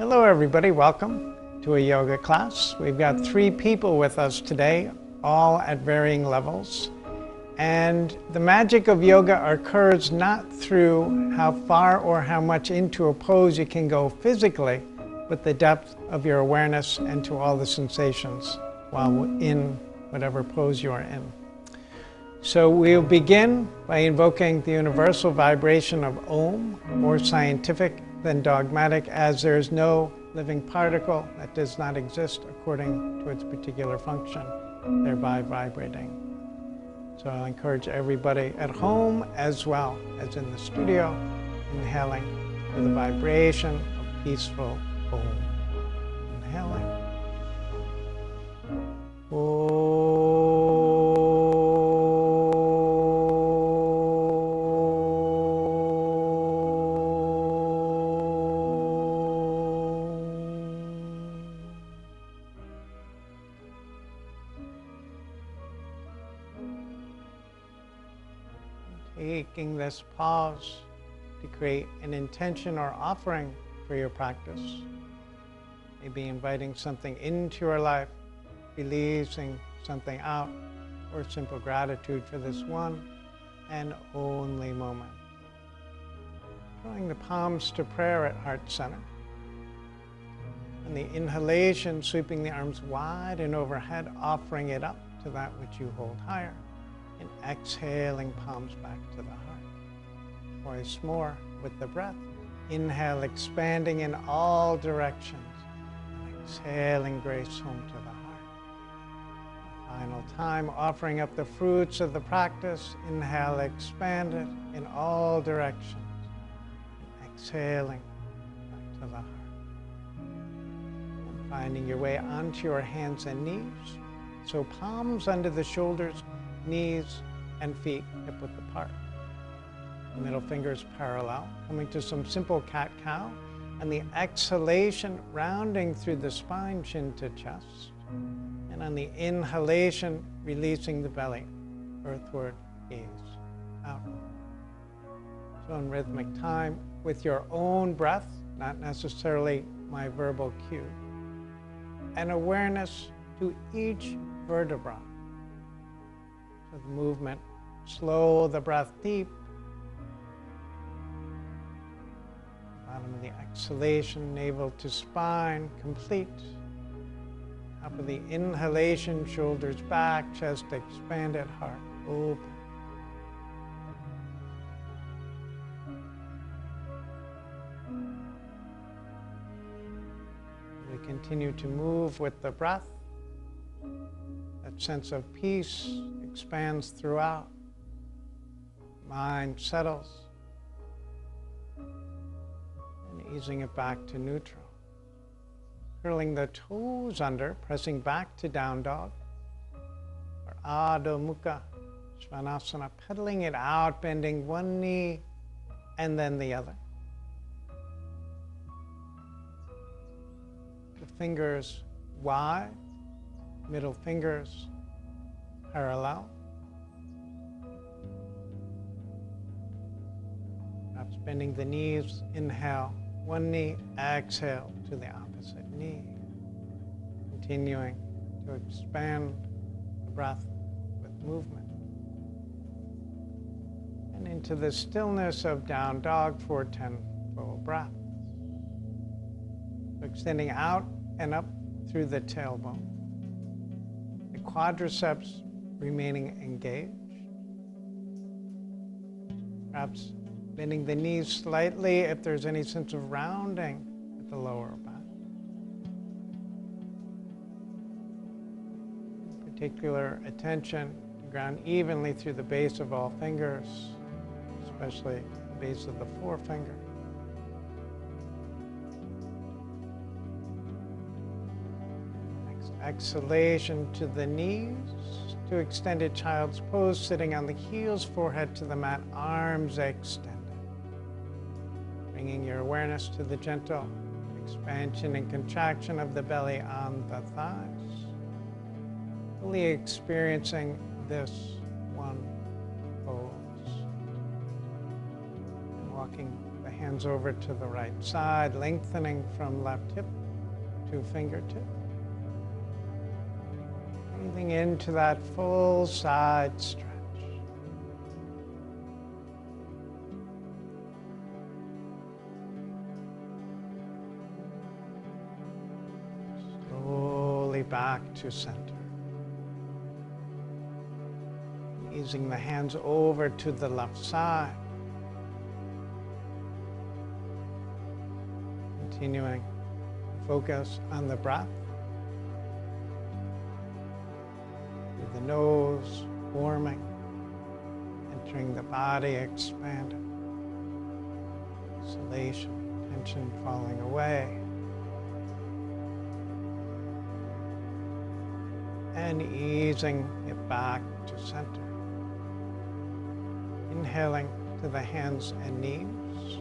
Hello everybody, welcome to a yoga class. We've got 3 people with us today, all at varying levels. And the magic of yoga occurs not through how far or how much into a pose you can go physically, but the depth of your awareness and to all the sensations while in whatever pose you are in. So we'll begin by invoking the universal vibration of Om, more scientific than dogmatic, as there is no living particle that does not exist according to its particular function, thereby vibrating. So I'll encourage everybody at home as well as in the studio, inhaling with the vibration of peaceful Om. Inhaling. Om. Taking this pause to create an intention or offering for your practice. Maybe inviting something into your life, releasing something out, or simple gratitude for this one and only moment. Drawing the palms to prayer at heart center. And the inhalation, sweeping the arms wide and overhead, offering it up to that which you hold higher. And exhaling, palms back to the heart. Twice more with the breath. Inhale, expanding in all directions. And exhaling, grace home to the heart. Final time, offering up the fruits of the practice. Inhale, expand it in all directions. And exhaling back to the heart. And finding your way onto your hands and knees. So palms under the shoulders, knees and feet hip-width apart. Middle fingers parallel, coming to some simple cat-cow, and the exhalation rounding through the spine, chin to chest. And on the inhalation, releasing the belly, earthward, gaze out. So in rhythmic time, with your own breath, not necessarily my verbal cue, and awareness to each vertebra. With movement, slow the breath deep. Bottom of the exhalation, navel to spine, complete. Top of the inhalation, shoulders back, chest expanded, heart open. We continue to move with the breath. That sense of peace expands throughout. Mind settles. And easing it back to neutral. Curling the toes under, pressing back to down dog. Or Adho Mukha Svanasana, pedaling it out, bending one knee and then the other. The fingers wide. Middle fingers parallel. Perhaps bending the knees, inhale, one knee, exhale to the opposite knee. Continuing to expand the breath with movement. And into the stillness of down dog for 10 full breaths. So extending out and up through the tailbone. Quadriceps remaining engaged. Perhaps bending the knees slightly if there's any sense of rounding at the lower back. Particular attention to ground evenly through the base of all fingers, especially the base of the forefinger. Exhalation to the knees, to extended child's pose, sitting on the heels, forehead to the mat, arms extended. Bringing your awareness to the gentle expansion and contraction of the belly on the thighs. Fully experiencing this one pose. And walking the hands over to the right side, lengthening from left hip to fingertip. Breathing into that full side stretch. Slowly back to center. Easing the hands over to the left side. Continuing to focus on the breath. With the nose warming, entering the body expanding. Exhalation, tension falling away. And easing it back to center. Inhaling to the hands and knees.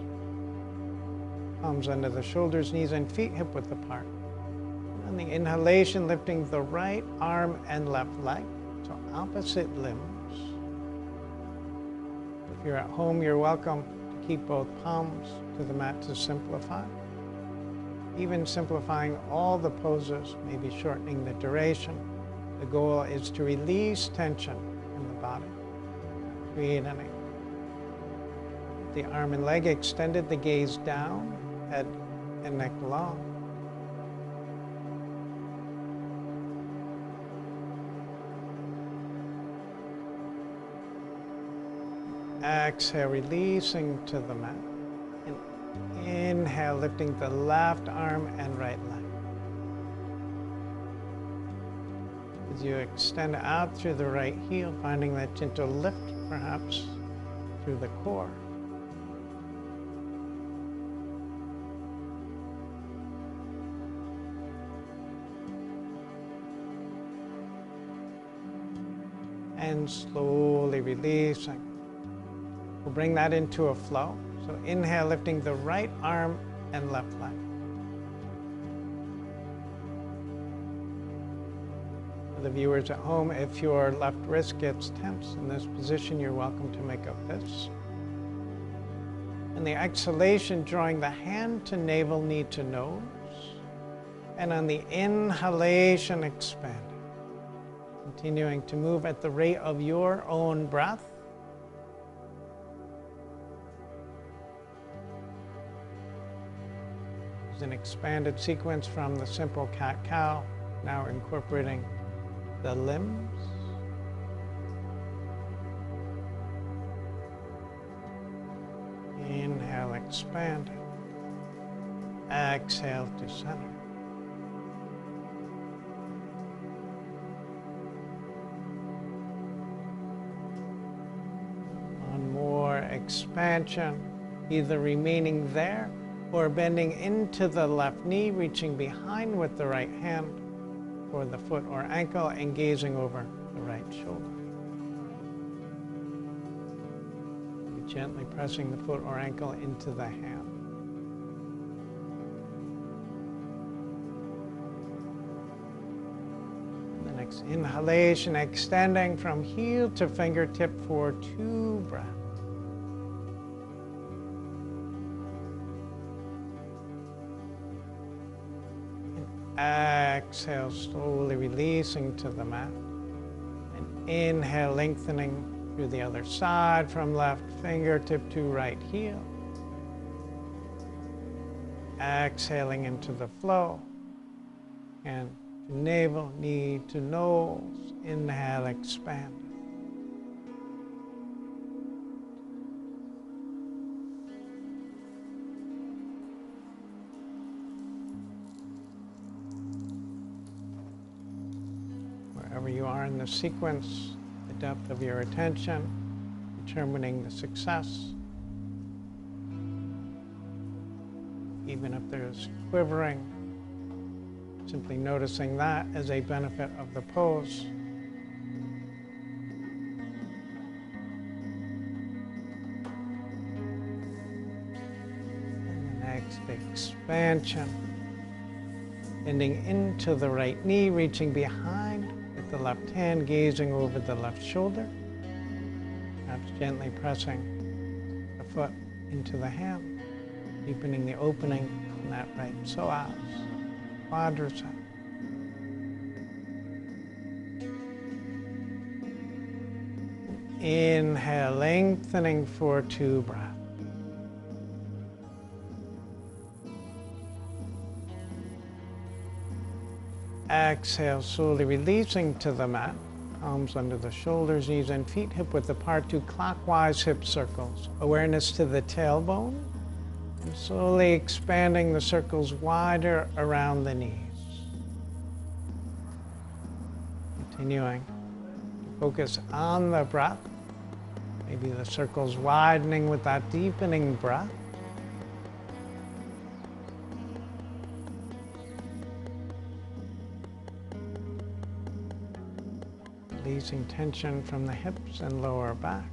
Palms under the shoulders, knees and feet hip width apart. And on the inhalation, lifting the right arm and left leg to opposite limbs. If you're at home, you're welcome to keep both palms to the mat to simplify. Even simplifying all the poses, maybe shortening the duration. The goal is to release tension in the body. Create any. The arm and leg extended, the gaze down, head and neck long. Exhale, releasing to the mat. And inhale, lifting the left arm and right leg. As you extend out through the right heel, finding that gentle lift, perhaps, through the core. And slowly releasing. We'll bring that into a flow. So inhale, lifting the right arm and left leg. For the viewers at home, if your left wrist gets tense in this position, you're welcome to make a fist. And the exhalation, drawing the hand to navel, knee to nose. And on the inhalation, expanding. Continuing to move at the rate of your own breath. It's an expanded sequence from the simple cat-cow, now incorporating the limbs. Inhale, expand. Exhale to center. Expansion, either remaining there or bending into the left knee, reaching behind with the right hand for the foot or ankle and gazing over the right shoulder. Be gently pressing the foot or ankle into the hand. And the next inhalation, extending from heel to fingertip for 2 breaths. Exhale, slowly releasing to the mat. And inhale, lengthening through the other side from left fingertip to right heel. Exhaling into the flow. And to navel, knee to nose. Inhale, expand. Wherever you are in the sequence, the depth of your attention, determining the success. Even if there's quivering, simply noticing that as a benefit of the pose. And the next expansion, bending into the right knee, reaching behind with the left hand, gazing over the left shoulder, perhaps gently pressing the foot into the hand. deepening the opening in that right psoas, quadricep. Inhale, lengthening for 2 breaths. Exhale, slowly releasing to the mat. Palms under the shoulders, knees and feet hip width apart to clockwise hip circles. Awareness to the tailbone. And slowly expanding the circles wider around the knees. Continuing to focus on the breath. Maybe the circles widening with that deepening breath. Releasing tension from the hips and lower back.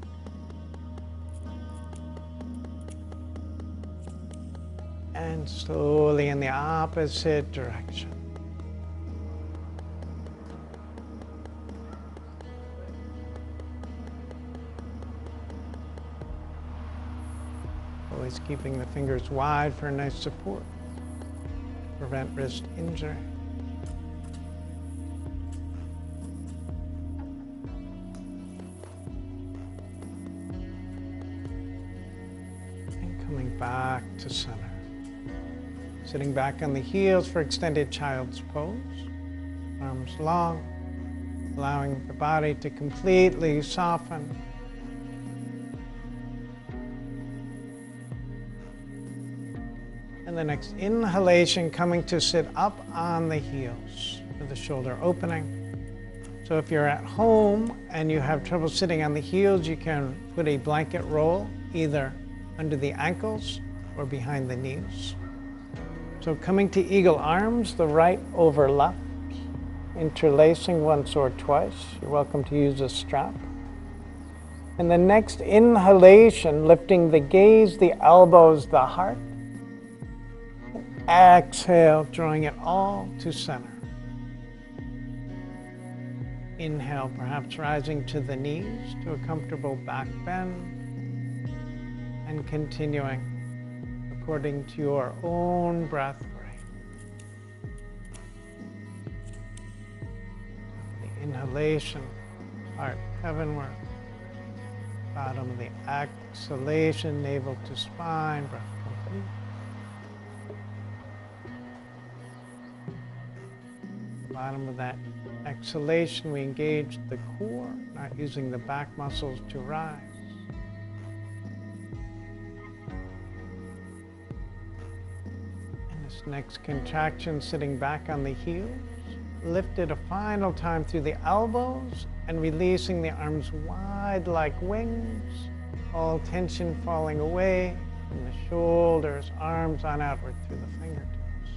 And slowly in the opposite direction. Always keeping the fingers wide for nice support to prevent wrist injury. And coming back to center. Sitting back on the heels for extended child's pose. Arms long, allowing the body to completely soften. And the next inhalation, coming to sit up on the heels with the shoulder opening. So if you're at home and you have trouble sitting on the heels, you can put a blanket roll either under the ankles or behind the knees. So coming to eagle arms, the right over left, interlacing once or twice. You're welcome to use a strap. And the next inhalation, lifting the gaze, the elbows, the heart. Exhale, drawing it all to center. Inhale, perhaps rising to the knees to a comfortable back bend. And continuing according to your own breath rate. The inhalation, heart heavenward. Bottom of the exhalation, navel to spine, breath complete. Bottom of that exhalation, we engage the core, not using the back muscles to rise. And this next contraction, sitting back on the heels, lifted a final time through the elbows and releasing the arms wide like wings, all tension falling away from the shoulders, arms on outward through the fingertips.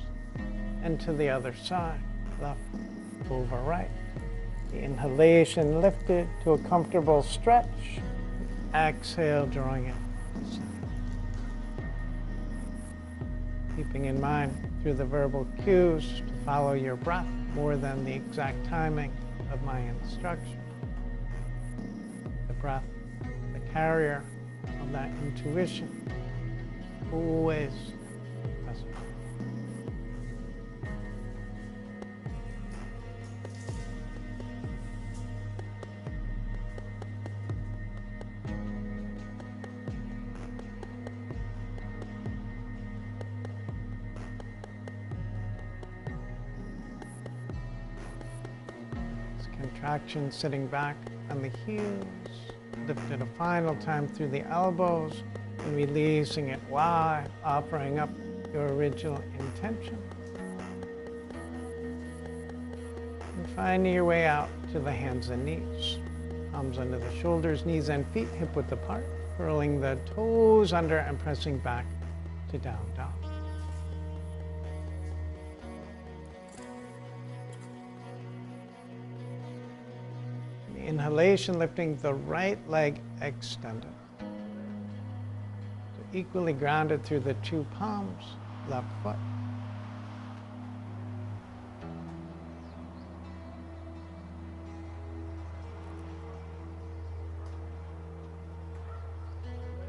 And to the other side. Left over right. The inhalation lifted to a comfortable stretch. Exhale, drawing it to center. Keeping in mind through the verbal cues to follow your breath more than the exact timing of my instruction. The breath, the carrier of that intuition, always present. Contraction, sitting back on the heels, lifted a final time through the elbows, and releasing it wide, offering up your original intention. And finding your way out to the hands and knees. Palms under the shoulders, knees and feet hip width apart, curling the toes under and pressing back to down dog. Inhalation, lifting the right leg extended. So equally grounded through the 2 palms, left foot.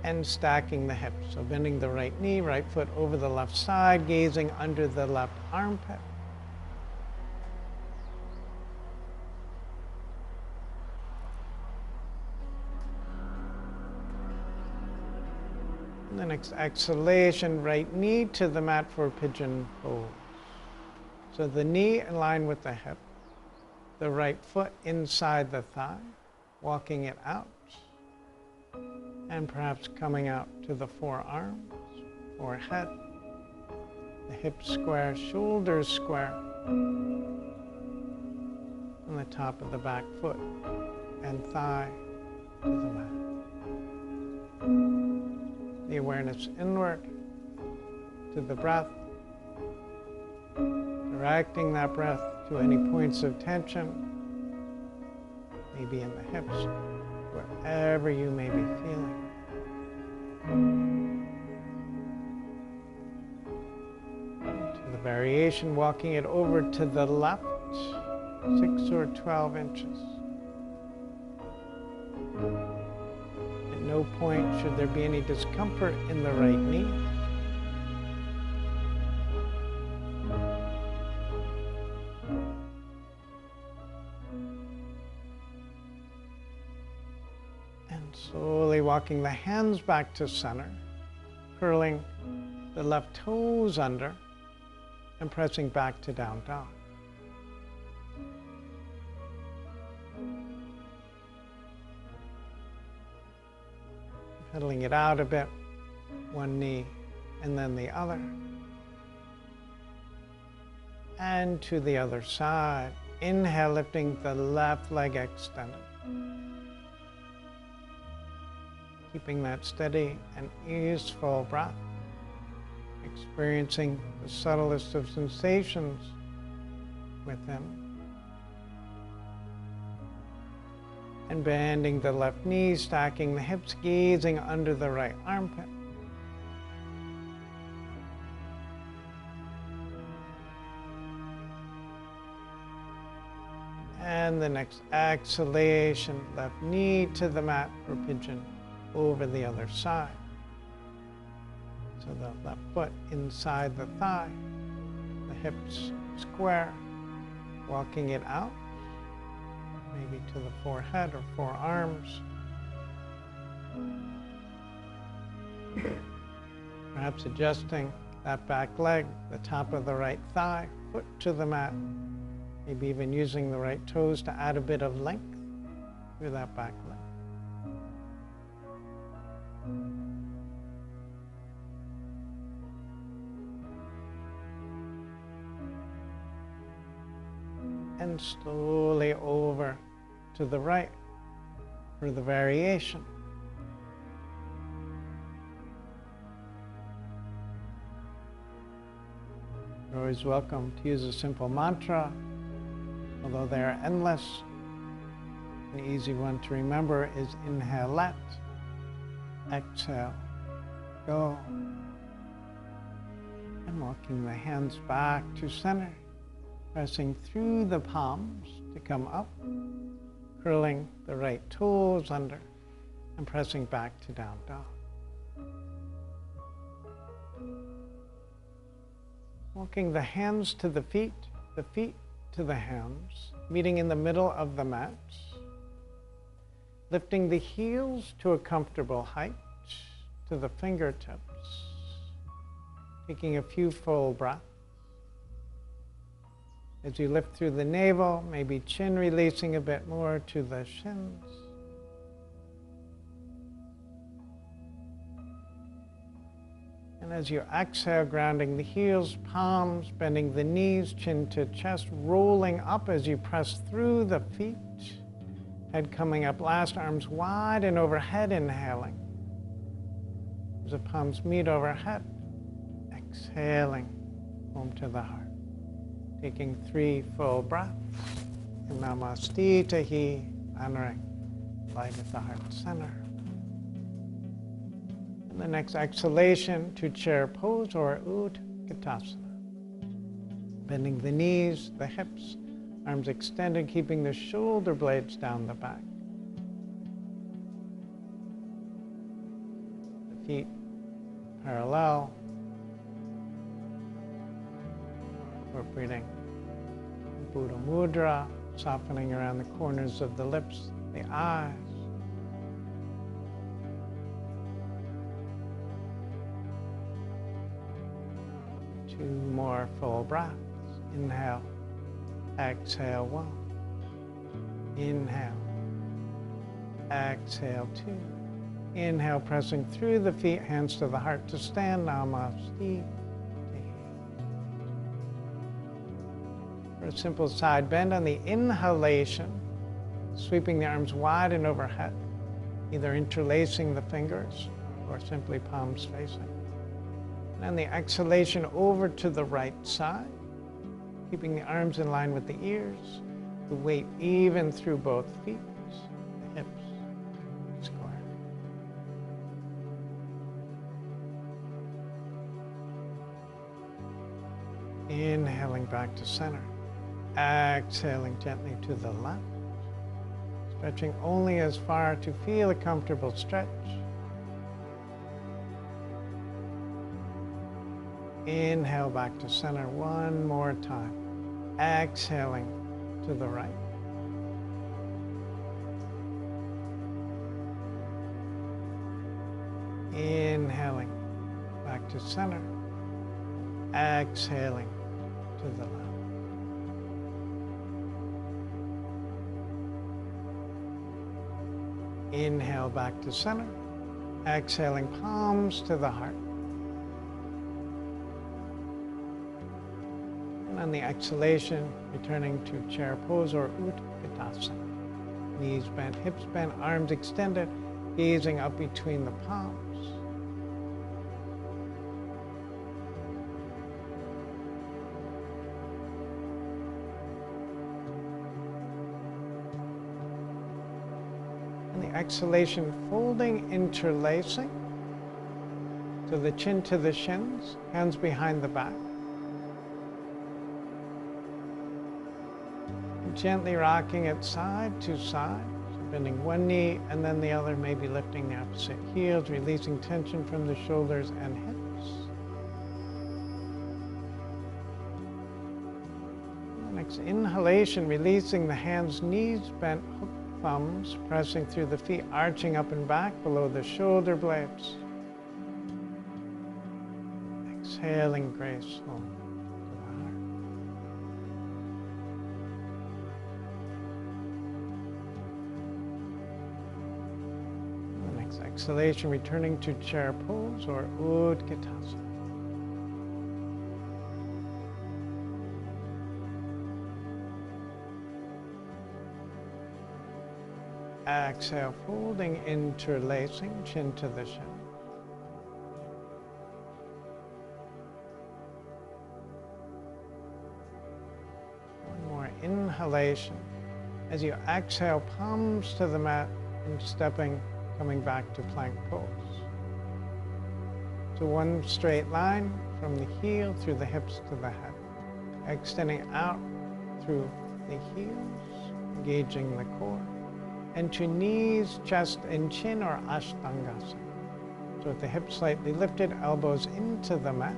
and stacking the hips. So bending the right knee, right foot over the left side, gazing under the left armpit. And the next exhalation, right knee to the mat for pigeon pose. So the knee in line with the hip, the right foot inside the thigh, walking it out, and perhaps coming out to the forearms, forehead, the hips square, shoulders square, and the top of the back foot and thigh to the mat. The awareness inward to the breath, directing that breath to any points of tension, maybe in the hips, wherever you may be feeling. To the variation, walking it over to the left, 6 or 12 inches. At no point should there be any discomfort in the right knee. Slowly walking the hands back to center, curling the left toes under and pressing back to down dog. Pedaling it out a bit, one knee and then the other. And to the other side. Inhale, lifting the left leg extended. Keeping that steady and easeful breath, experiencing the subtlest of sensations within, and bending the left knee, stacking the hips, gazing under the right armpit. And the next exhalation, left knee to the mat for pigeon over the other side. So the left foot inside the thigh, the hips square, walking it out, maybe to the forehead or forearms. Perhaps adjusting that back leg, the top of the right thigh, foot to the mat, maybe even using the right toes to add a bit of length through that back leg. And slowly over to the right for the variation. You're always welcome to use a simple mantra, although they are endless. An easy one to remember is inhale, let, exhale, go. And walking the hands back to center, pressing through the palms to come up, curling the right toes under, and pressing back to down dog. Walking the hands to the feet to the hands, meeting in the middle of the mat. Lifting the heels to a comfortable height, to the fingertips. Taking a few full breaths. As you lift through the navel, maybe chin releasing a bit more to the shins. And as you exhale, grounding the heels, palms, bending the knees, chin to chest, rolling up as you press through the feet. Head coming up last, arms wide and overhead, inhaling. As the palms meet overhead, exhaling home to the heart. Taking 3 full breaths. And Namaste Tahi, honoring light at the heart center. And the next exhalation to chair pose or Utkatasana. Bending the knees, the hips, arms extended, keeping the shoulder blades down the back. feet parallel. Incorporating Buddha Mudra, softening around the corners of the lips, the eyes. Two more full breaths. Inhale, exhale 1. Inhale, exhale 2. Inhale, pressing through the feet, hands to the heart to stand. Namaste. For a simple side bend on the inhalation, sweeping the arms wide and overhead, either interlacing the fingers or simply palms facing. And on the exhalation, over to the right side, keeping the arms in line with the ears, the weight even through both feet, the hips square. Inhaling back to center. Exhaling gently to the left, stretching only as far to feel a comfortable stretch. Inhale back to center one more time. Exhaling to the right. Inhaling back to center. Exhaling to the left. Inhale back to center, exhaling palms to the heart. And on the exhalation, returning to chair pose or Utkatasana. Knees bent, hips bent, arms extended, gazing up between the palms. Exhalation, folding, interlacing to the chin to the shins, hands behind the back. And gently rocking it side to side, so bending one knee and then the other, maybe lifting the opposite heels, releasing tension from the shoulders and hips. And next inhalation, releasing the hands, knees bent, hook thumbs pressing through the feet, arching up and back below the shoulder blades. Exhaling graceful to the heart. The next exhalation, returning to chair pose or Utkatasana. Exhale, folding, interlacing, chin to the shin. One more inhalation. As you exhale, palms to the mat and stepping, coming back to plank pose. So one straight line from the heel through the hips to the head. Extending out through the heels, engaging the core. And to knees, chest, and chin or Ashtangasana. So with the hips slightly lifted, elbows into the mat.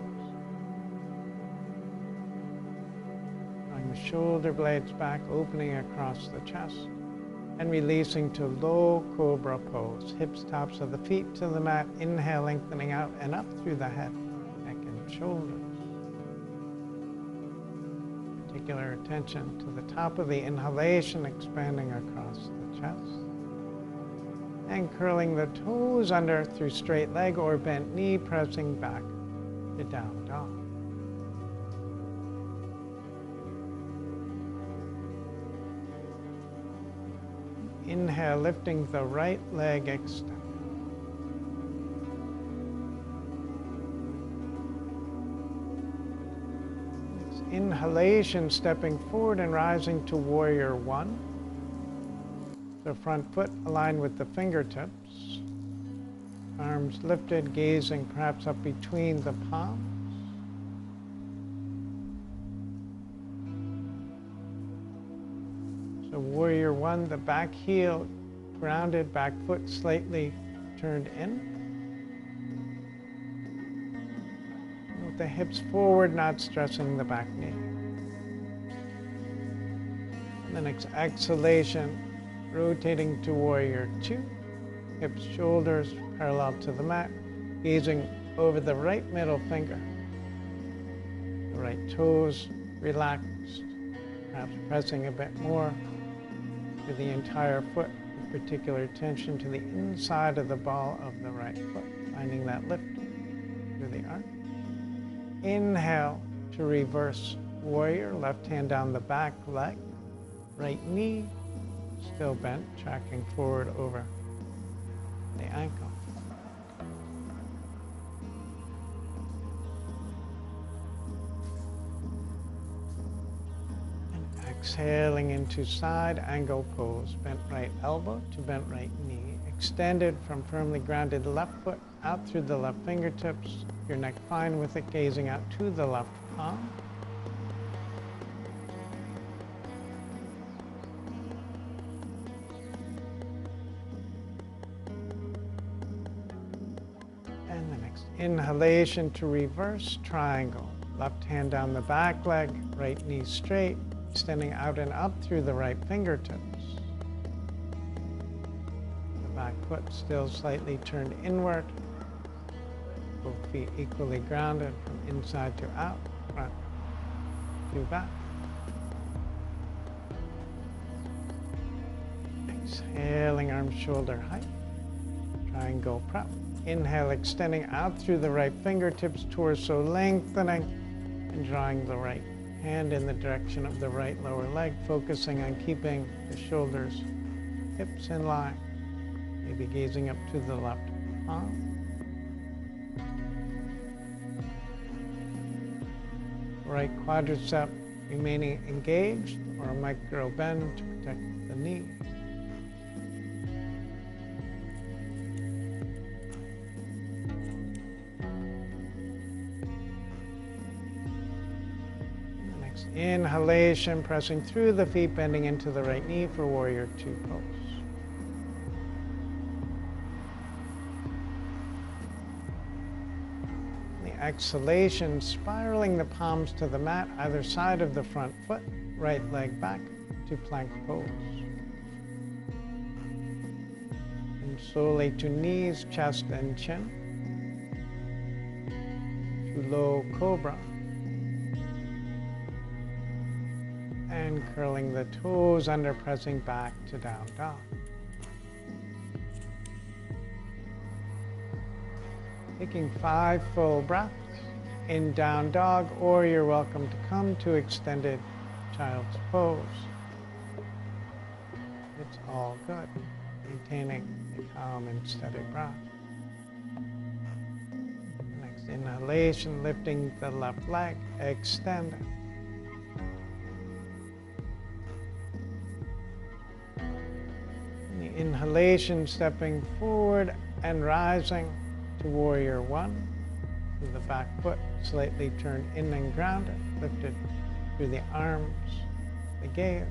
Drawing the shoulder blades back, opening across the chest. And releasing to low cobra pose. Hips, tops of the feet to the mat. Inhale, lengthening out and up through the head, neck, and shoulders. Particular attention to the top of the inhalation, expanding across the chest. And curling the toes under through straight leg or bent knee, pressing back to down dog. Inhale, lifting the right leg extended. Inhalation, stepping forward and rising to warrior one. The front foot aligned with the fingertips. Arms lifted, gazing perhaps up between the palms. So warrior one, the back heel grounded, back foot slightly turned in. Tilt the hips forward, not stressing the back knee. And the next exhalation, rotating to warrior two. Hips, shoulders parallel to the mat, gazing over the right middle finger. The right toes relaxed, perhaps pressing a bit more to the entire foot, with particular attention to the inside of the ball of the right foot, finding that lift through the arm. Inhale to reverse warrior, left hand down the back leg, right knee still bent, tracking forward over the ankle. And exhaling into side angle pose, bent right elbow to bent right knee, extended from firmly grounded left foot out through the left fingertips, your neck fine with it, gazing out to the left palm. And the next inhalation to reverse triangle. Left hand down the back leg, right knee straight, extending out and up through the right fingertips. The back foot still slightly turned inward. Both feet equally grounded from inside to out, front to back. Exhaling, arms shoulder height. Triangle prep. Inhale, extending out through the right fingertips, torso lengthening, and drawing the right hand in the direction of the right lower leg, focusing on keeping the shoulders, hips in line, maybe gazing up to the left palm. Right quadricep remaining engaged, or a micro bend to protect the knee. Inhalation, pressing through the feet, bending into the right knee for warrior two pose. The exhalation, spiraling the palms to the mat, either side of the front foot, right leg back to plank pose. And slowly to knees, chest, and chin. To low cobra. And curling the toes under, pressing back to down dog. Taking 5 full breaths in down dog, or you're welcome to come to extended child's pose. It's all good, maintaining a calm and steady breath. Next inhalation, lifting the left leg, extending. Inhalation, stepping forward and rising to warrior one, with the back foot slightly turned in and grounded, lifted through the arms, the gaze.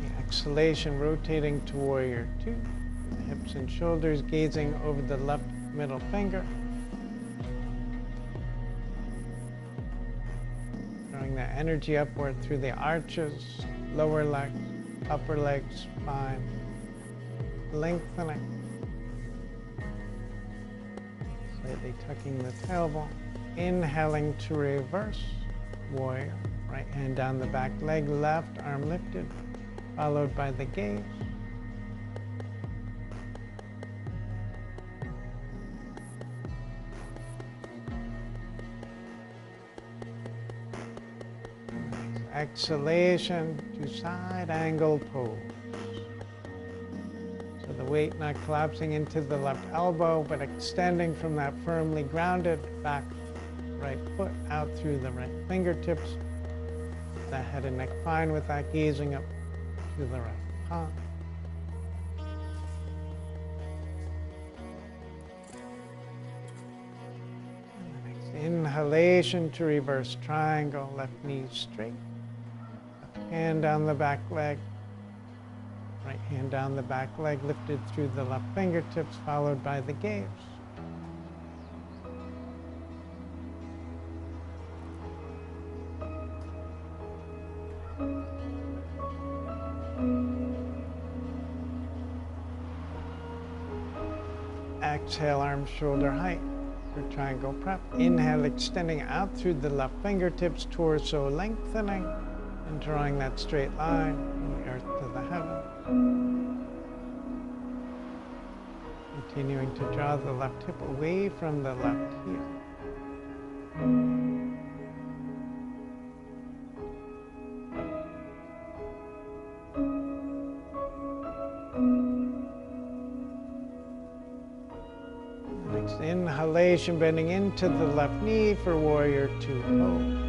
The exhalation, rotating to warrior two. Hips and shoulders gazing over the left middle finger. Drawing that energy upward through the arches, lower legs, upper legs, spine, lengthening. Slightly tucking the tailbone. Inhaling to reverse warrior. Right hand down the back leg, left arm lifted, followed by the gaze. Exhalation to side angle pose. So the weight not collapsing into the left elbow, but extending from that firmly grounded back right foot out through the right fingertips. The head and neck fine with that, gazing up to the right palm. And the next inhalation to reverse triangle, left knee straight. hand down the back leg. Right hand down the back leg, lifted through the left fingertips, followed by the gaze. Exhale, arms shoulder height for triangle prep. Inhale, extending out through the left fingertips, torso lengthening, and drawing that straight line from the earth to the heavens. Continuing to draw the left hip away from the left heel. Next inhalation, bending into the left knee for warrior two pose.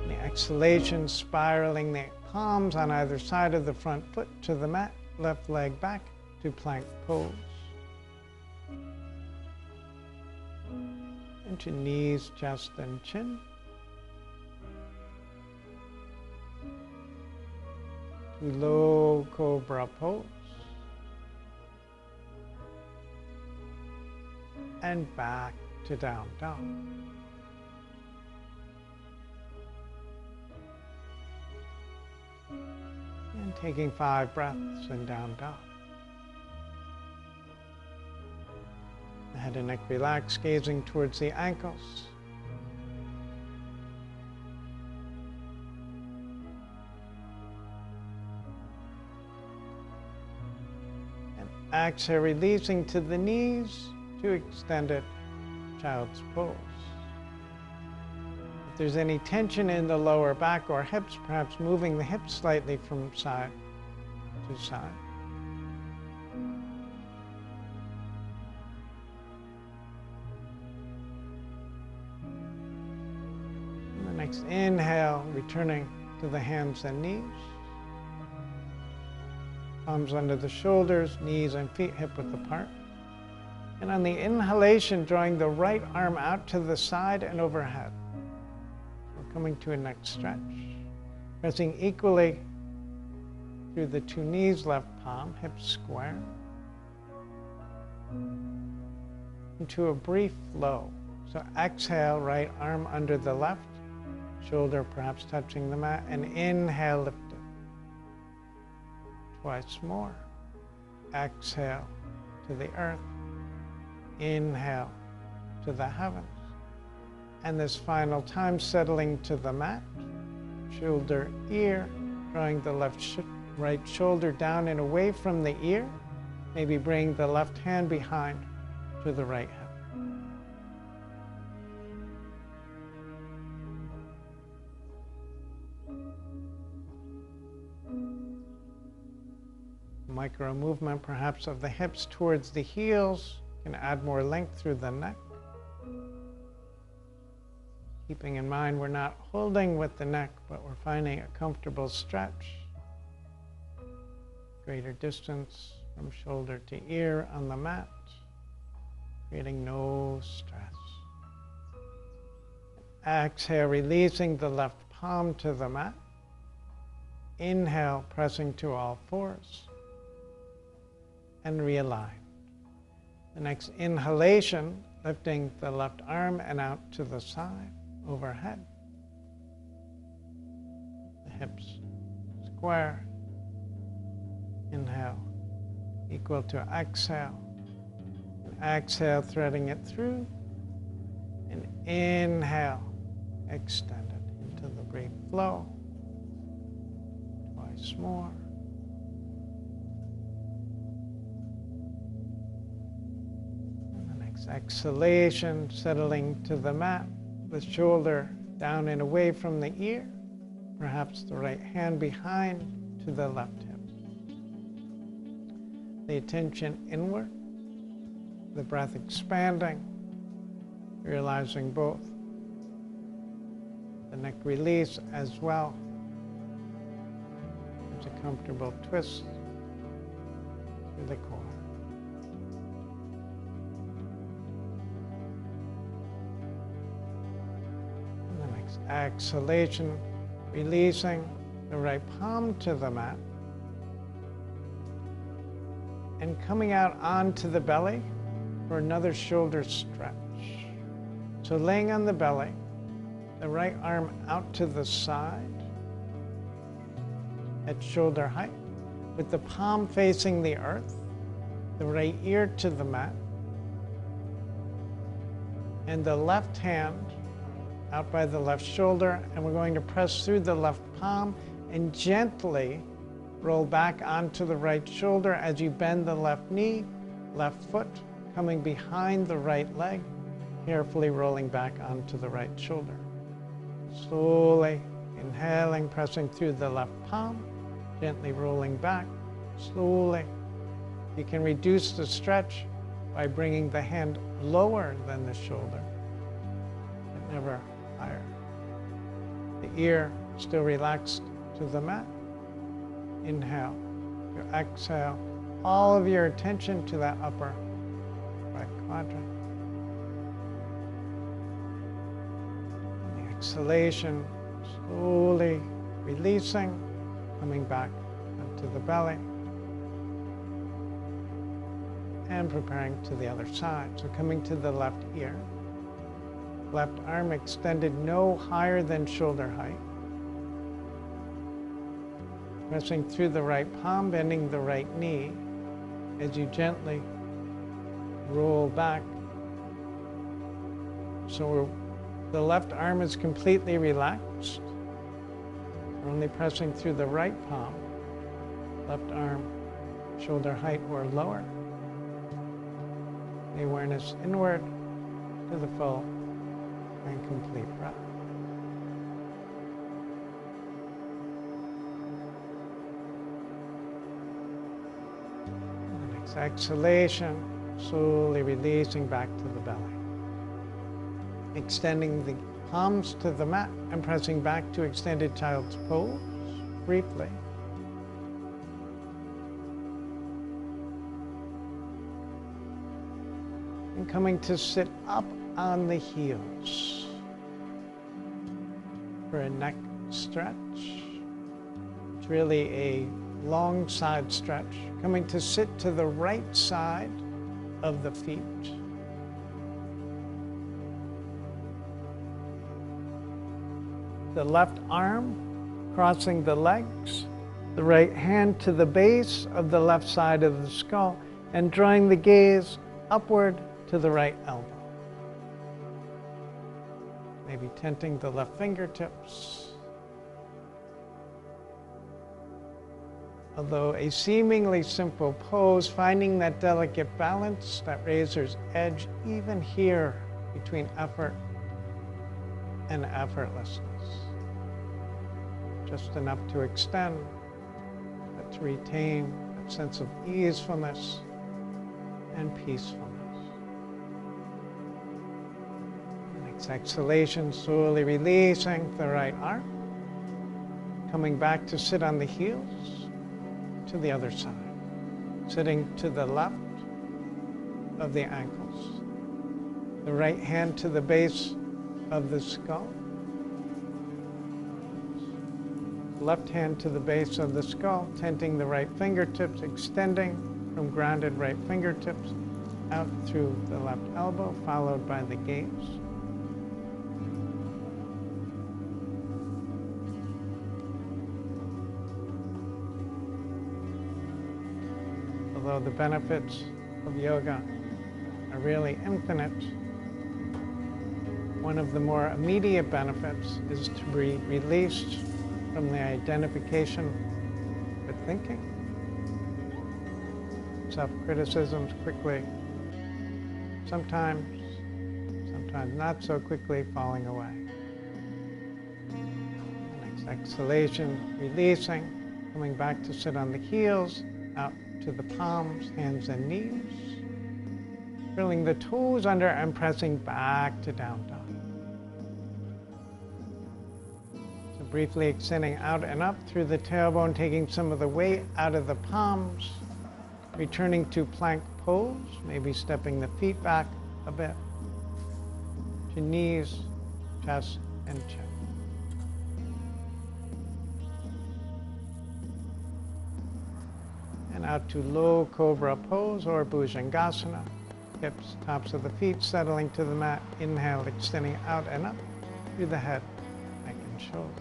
And the exhalation, spiraling the palms on either side of the front foot to the mat, left leg back to plank pose. Into knees, chest, and chin. To low cobra pose. And back to down dog. And taking 5 breaths in down dog. The head and neck relaxed, gazing towards the ankles. And exhale, releasing to the knees to extended child's pose. If there's any tension in the lower back or hips, perhaps moving the hips slightly from side to side. And the next inhale, returning to the hands and knees. Palms under the shoulders, knees and feet hip width apart. And on the inhalation, drawing the right arm out to the side and overhead. We're coming to a neck stretch. Pressing equally through the 2 knees, left palm, hips square. Into a brief flow. So exhale, right arm under the left, shoulder perhaps touching the mat, and inhale, lift it. Twice more. Exhale to the earth. Inhale to the heavens. And this final time, settling to the mat, shoulder, ear, drawing the right shoulder down and away from the ear. Maybe bring the left hand behind to the right hip. Micro movement perhaps of the hips towards the heels. Can add more length through the neck. Keeping in mind we're not holding with the neck, but we're finding a comfortable stretch. Greater distance from shoulder to ear on the mat, creating no stress. Exhale, releasing the left palm to the mat. Inhale, pressing to all fours. And realign. The next inhalation, lifting the left arm and out to the side, overhead. The hips square. Inhale, equal to exhale. And exhale, threading it through. And inhale, extend it into the brief flow. Twice more. Exhalation, settling to the mat, the shoulder down and away from the ear, perhaps the right hand behind to the left hip. The attention inward, the breath expanding, realizing both. The neck release as well. It's a comfortable twist to the core. exhalation, releasing the right palm to the mat. And coming out onto the belly for another shoulder stretch. So laying on the belly, the right arm out to the side at shoulder height, with the palm facing the earth, the right ear to the mat, and the left hand out by the left shoulder, and we're going to press through the left palm and gently roll back onto the right shoulder as you bend the left knee, left foot, coming behind the right leg, carefully rolling back onto the right shoulder. Slowly inhaling, pressing through the left palm, gently rolling back, slowly. You can reduce the stretch by bringing the hand lower than the shoulder, but never higher. The ear still relaxed to the mat. Inhale. You exhale all of your attention to that upper right quadrant. And the exhalation, slowly releasing, coming back onto the belly, and preparing to the other side. So coming to the left ear, left arm extended no higher than shoulder height. Pressing through the right palm, bending the right knee as you gently roll back. So the left arm is completely relaxed. We're only pressing through the right palm, left arm, shoulder height or lower. The awareness inward to the full and complete breath. Exhalation, slowly releasing back to the belly. Extending the palms to the mat and pressing back to extended child's pose briefly. And coming to sit up on the heels for a neck stretch. It's really a long side stretch, coming to sit to the right side of the feet. The left arm crossing the legs, the right hand to the base of the left side of the skull, and drawing the gaze upward to the right elbow. Maybe tenting the left fingertips. Although a seemingly simple pose, finding that delicate balance, that razor's edge, even here between effort and effortlessness. Just enough to extend, but to retain that sense of easefulness and peacefulness. Next exhalation, slowly releasing the right arm, coming back to sit on the heels. To the other side, sitting to the left of the ankles, the right hand to the base of the skull, left hand to the base of the skull, tenting the right fingertips, extending from grounded right fingertips out through the left elbow, followed by the gaze. Although the benefits of yoga are really infinite, one of the more immediate benefits is to be released from the identification with thinking. Self-criticisms quickly, sometimes not so quickly falling away. Next exhalation, releasing, coming back to sit on the heels, out to the palms, hands and knees. Curling the toes under and pressing back to down dog. So briefly extending out and up through the tailbone, taking some of the weight out of the palms, returning to plank pose, maybe stepping the feet back a bit to knees, chest, and chin. out to low cobra pose or bhujangasana. Hips, tops of the feet settling to the mat. Inhale, extending out and up through the head, neck and shoulders.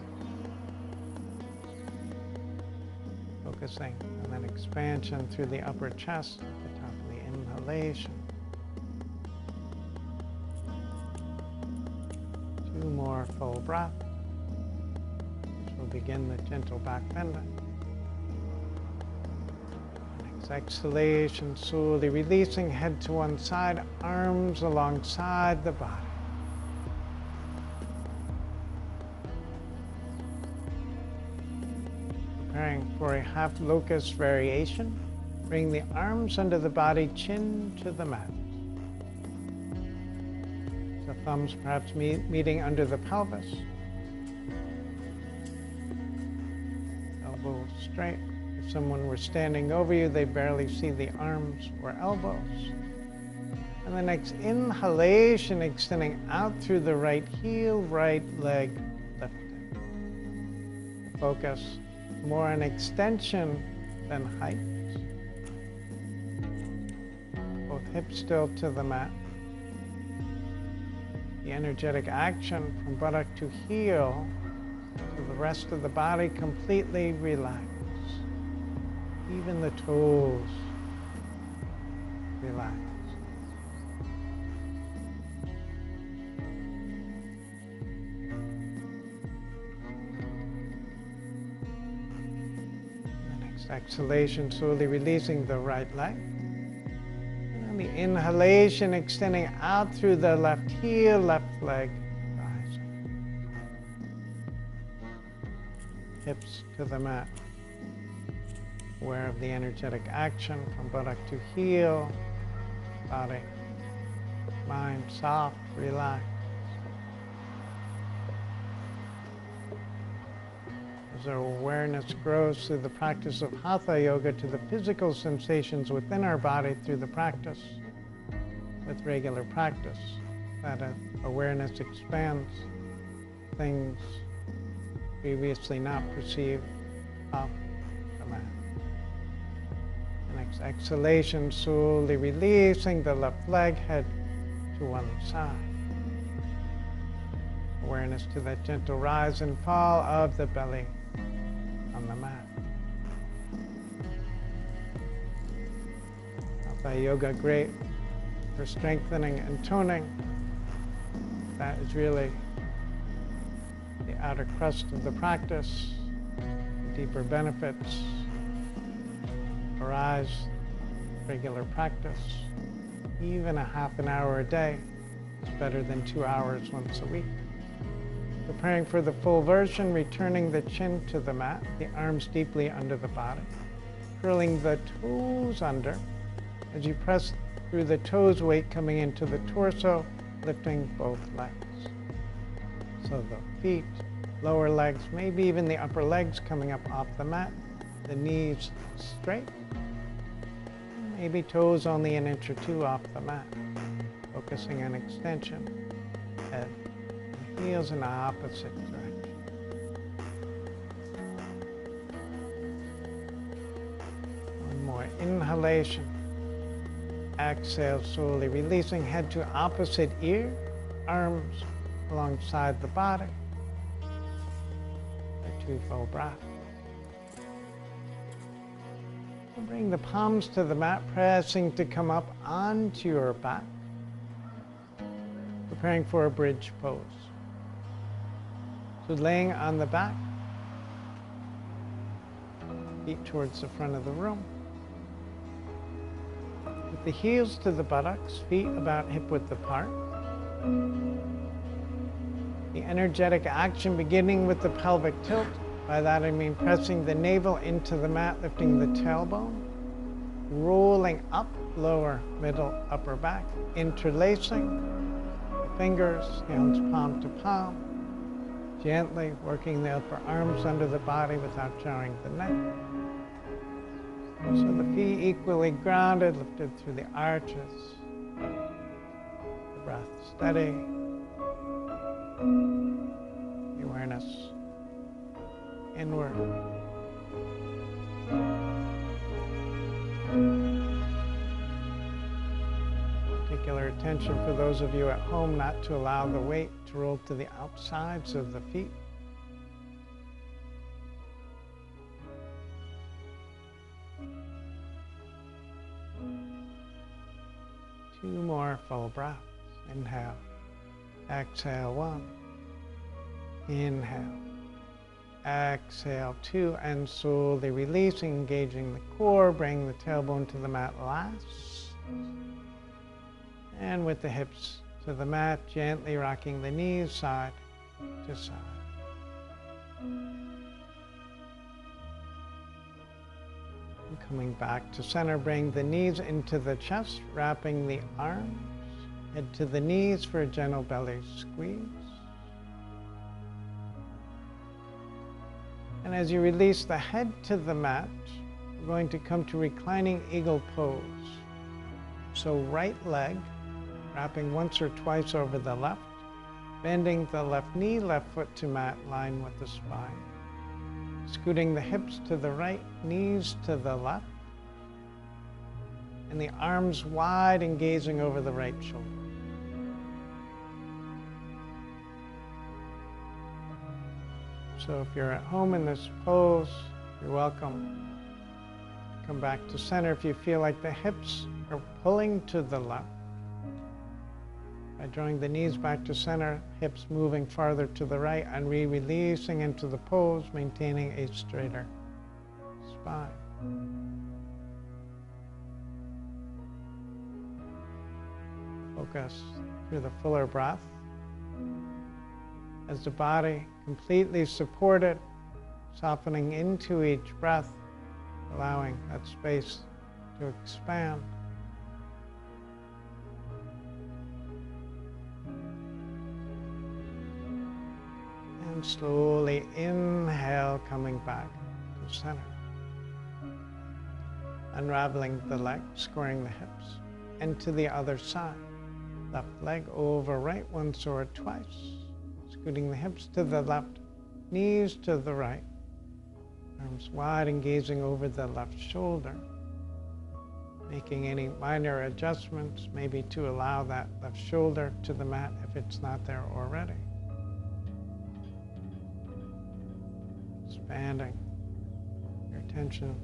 Focusing on that expansion through the upper chest at the top of the inhalation. 2 more full breaths. We'll begin the gentle back bending. Next exhalation, slowly releasing, head to one side, arms alongside the body. Preparing for a half locust variation. Bring the arms under the body, chin to the mat. The thumbs perhaps meeting under the pelvis. Elbows straight. If someone were standing over you, they'd barely see the arms or elbows. And the next inhalation, extending out through the right heel, right leg lifting. Focus more on extension than height. Both hips still to the mat. The energetic action from buttock to heel to the rest of the body completely relax. Even the toes relax. The next exhalation, slowly releasing the right leg. The inhalation, extending out through the left heel, left leg rising. Hips to the mat. Aware of the energetic action from buttock to heel, body, mind soft, relaxed. As our awareness grows through the practice of Hatha Yoga to the physical sensations within our body through the practice, with regular practice, that awareness expands things previously not perceived off the mat. The next exhalation, slowly releasing the left leg, head to one side. Awareness to that gentle rise and fall of the belly on the mat. Hatha Yoga, great for strengthening and toning. That is really the outer crust of the practice. The deeper benefits arise regular practice. Even a half an hour a day is better than 2 hours once a week. Preparing for the full version, returning the chin to the mat, the arms deeply under the body, curling the toes under. As you press through the toes, weight coming into the torso, lifting both legs. So the feet, lower legs, maybe even the upper legs coming up off the mat, the knees straight, maybe toes only an inch or two off the mat, focusing on extension, head, and heels in the opposite direction. One more inhalation. Exhale, slowly releasing, head to opposite ear, arms alongside the body. 2 full breaths. Bring the palms to the mat, pressing to come up onto your back. Preparing for a bridge pose. So laying on the back, feet towards the front of the room. With the heels to the buttocks, feet about hip width apart. The energetic action beginning with the pelvic tilt. By that I mean pressing the navel into the mat, lifting the tailbone, rolling up, lower, middle, upper back, interlacing the fingers, hands palm to palm, gently working the upper arms under the body without jarring the neck. So the feet equally grounded, lifted through the arches. The breath steady. The awareness inward. particular attention for those of you at home not to allow the weight to roll to the outsides of the feet. Two more full breaths. Inhale. Exhale, 1. Inhale. Exhale, 2. And slowly releasing, engaging the core. Bring the tailbone to the mat last. And with the hips to the mat, gently rocking the knees side to side. And coming back to center, bring the knees into the chest, wrapping the arms. Head to the knees for a gentle belly squeeze. And as you release the head to the mat, we're going to come to reclining eagle pose. So right leg, wrapping once or twice over the left, bending the left knee, left foot to mat, line with the spine. Scooting the hips to the right, knees to the left, and the arms wide and gazing over the right shoulder. So if you're at home in this pose, you're welcome. Come back to center if you feel like the hips are pulling to the left. By drawing the knees back to center, hips moving farther to the right, and releasing into the pose, maintaining a straighter spine. Focus through the fuller breath. As the body completely supported, softening into each breath, allowing that space to expand. And slowly inhale, coming back to center. Unraveling the legs, squaring the hips, and to the other side. Left leg over right once or twice. Scooting the hips to the left, knees to the right. Arms wide and gazing over the left shoulder. Making any minor adjustments, maybe to allow that left shoulder to the mat if it's not there already. Expanding your attention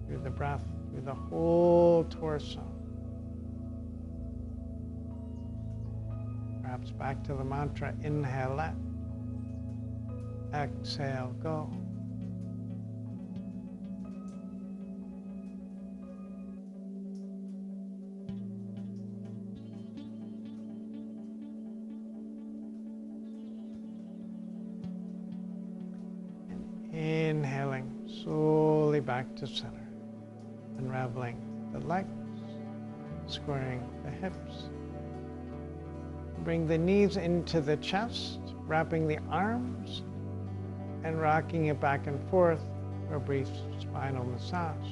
through the breath, through the whole torso. Perhaps back to the mantra, inhale, let. Exhale, go. And inhaling slowly back to center. Unraveling the legs, squaring the hips. Bring the knees into the chest, wrapping the arms, and rocking it back and forth for a brief spinal massage.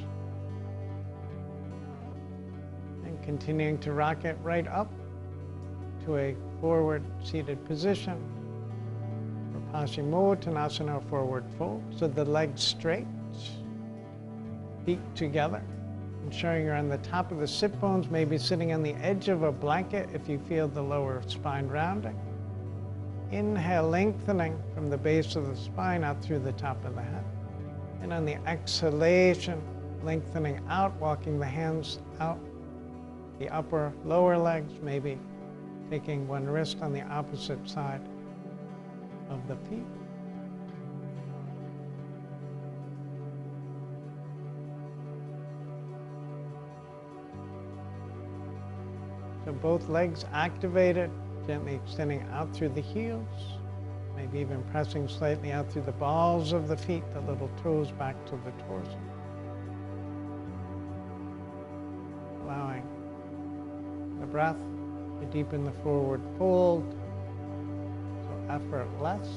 And continuing to rock it right up to a forward seated position for Paschimottanasana, forward fold. So the legs straight, feet together. Ensuring you're on the top of the sit bones, maybe sitting on the edge of a blanket if you feel the lower spine rounding. Inhale, lengthening from the base of the spine out through the top of the head. And on the exhalation, lengthening out, walking the hands out, the upper, lower legs, maybe taking one wrist on the opposite side of the feet. So both legs activated, gently extending out through the heels, maybe even pressing slightly out through the balls of the feet, the little toes back to the torso. Allowing the breath to deepen the forward fold, so effortless.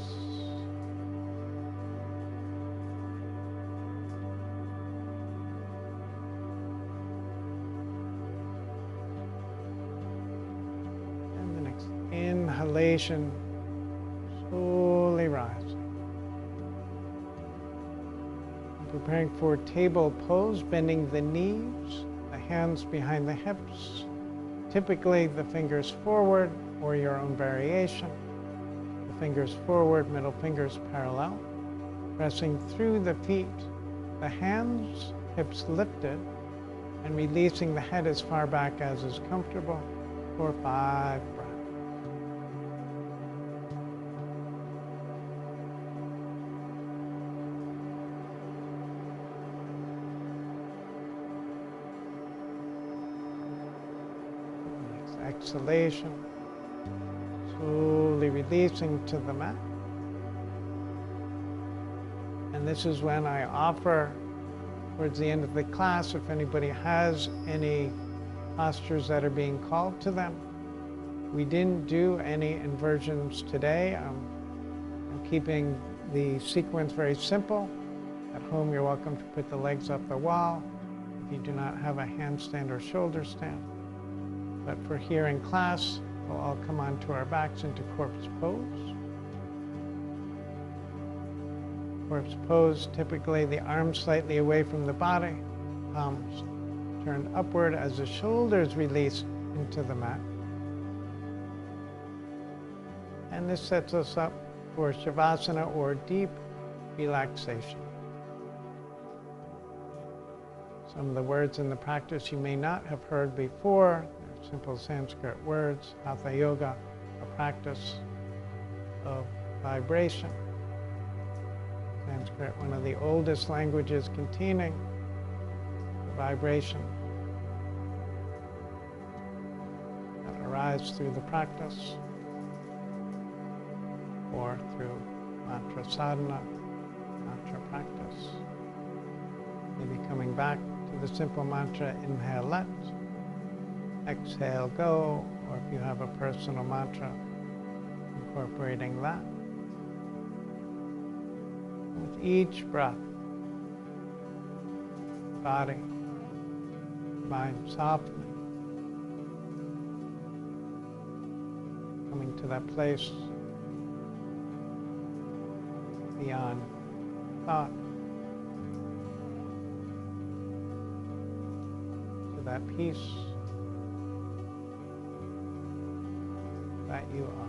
Inhalation, slowly rising. Preparing for table pose, bending the knees, the hands behind the hips, typically the fingers forward or your own variation. The fingers forward, middle fingers parallel. Pressing through the feet, the hands, hips lifted, and releasing the head as far back as is comfortable for 5 breaths. Next exhalation, slowly releasing to the mat. And this is when I offer, towards the end of the class, if anybody has any postures that are being called to them. We didn't do any inversions today. I'm keeping the sequence very simple. At home, you're welcome to put the legs up the wall if you do not have a handstand or shoulder stand. But for here in class, we'll all come onto our backs into corpse pose. Corpse pose, typically the arms slightly away from the body, palms turned upward as the shoulders release into the mat. And this sets us up for Shavasana, or deep relaxation. Some of the words in the practice you may not have heard before. They're simple Sanskrit words. Hatha Yoga, a practice of vibration. Sanskrit, one of the oldest languages containing the vibration that arises through the practice or through mantra sadhana, mantra practice. Maybe coming back to the simple mantra, inhale let, exhale go, or if you have a personal mantra, incorporating that. With each breath, body, mind softening, coming to that place beyond thought, to that peace that you are.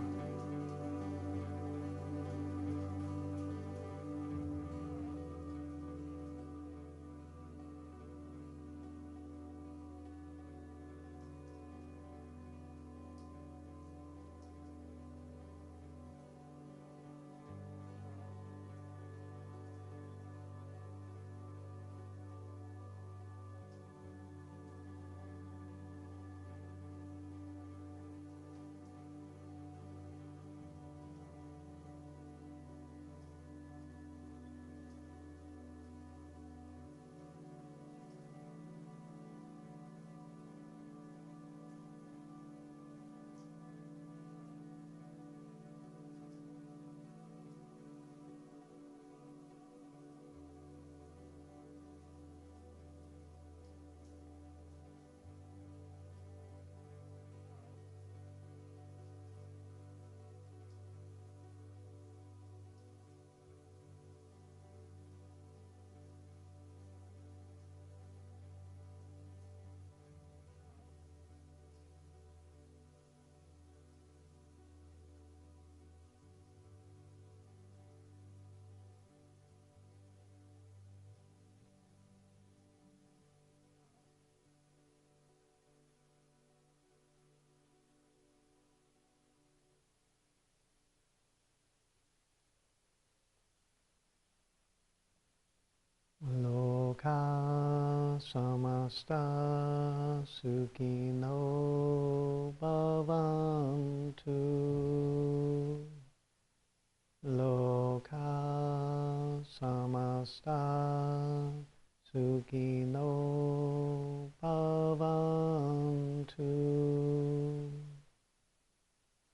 Loka samasta sukhino bhavantu. Loka samasta sukhino bhavantu.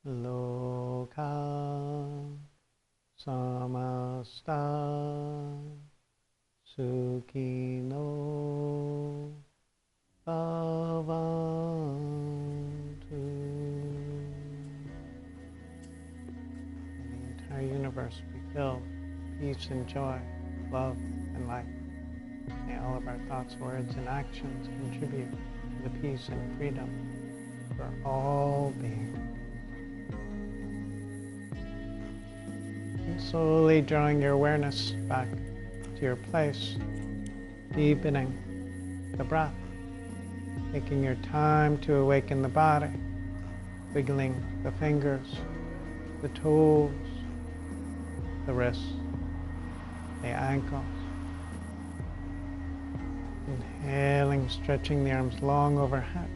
Loka samasta sukhino bhavantu. May the entire universe be filled with peace and joy, love and light. May all of our thoughts, words, and actions contribute to the peace and freedom for all being. And slowly drawing your awareness back to your place, deepening the breath, taking your time to awaken the body, wiggling the fingers, the toes, the wrists, the ankles. Inhaling, stretching the arms long overhead,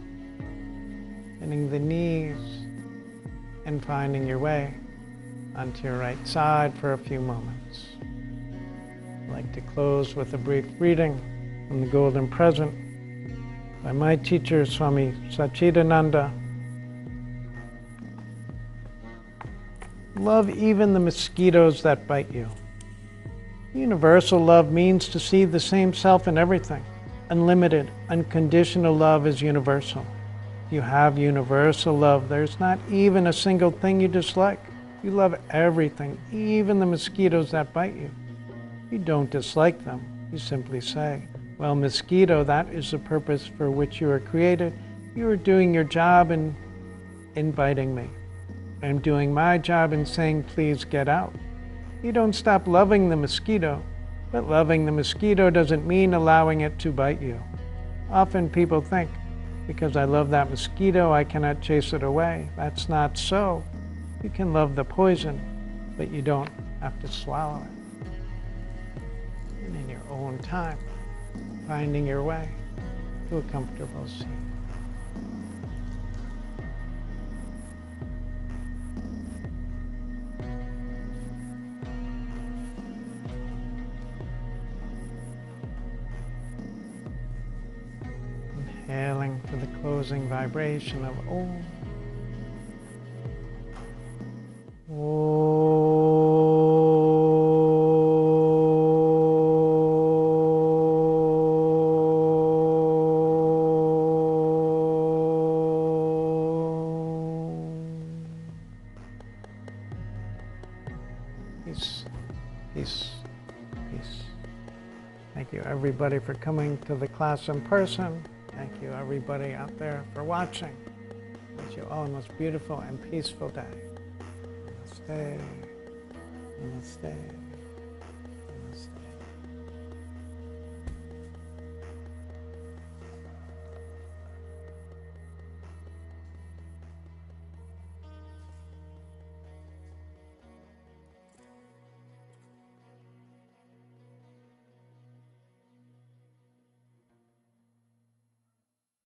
bending the knees, and finding your way onto your right side for a few moments. I'd like to close with a brief reading from the Golden Present by my teacher, Swami Satchidananda. Love even the mosquitoes that bite you. Universal love means to see the same self in everything. Unlimited, unconditional love is universal. If you have universal love, there's not even a single thing you dislike. You love everything, even the mosquitoes that bite you. You don't dislike them. You simply say, well, mosquito, that is the purpose for which you were created. You are doing your job in inviting me. I'm doing my job in saying, please get out. You don't stop loving the mosquito, but loving the mosquito doesn't mean allowing it to bite you. Often people think, because I love that mosquito, I cannot chase it away. That's not so. You can love the poison, but you don't have to swallow it. And in your own time, finding your way to a comfortable seat. Inhaling for the closing vibration of Om. Peace, peace, peace. Thank you everybody for coming to the class in person. Thank you everybody out there for watching. Wish you all a most beautiful and peaceful day. Namaste. Namaste.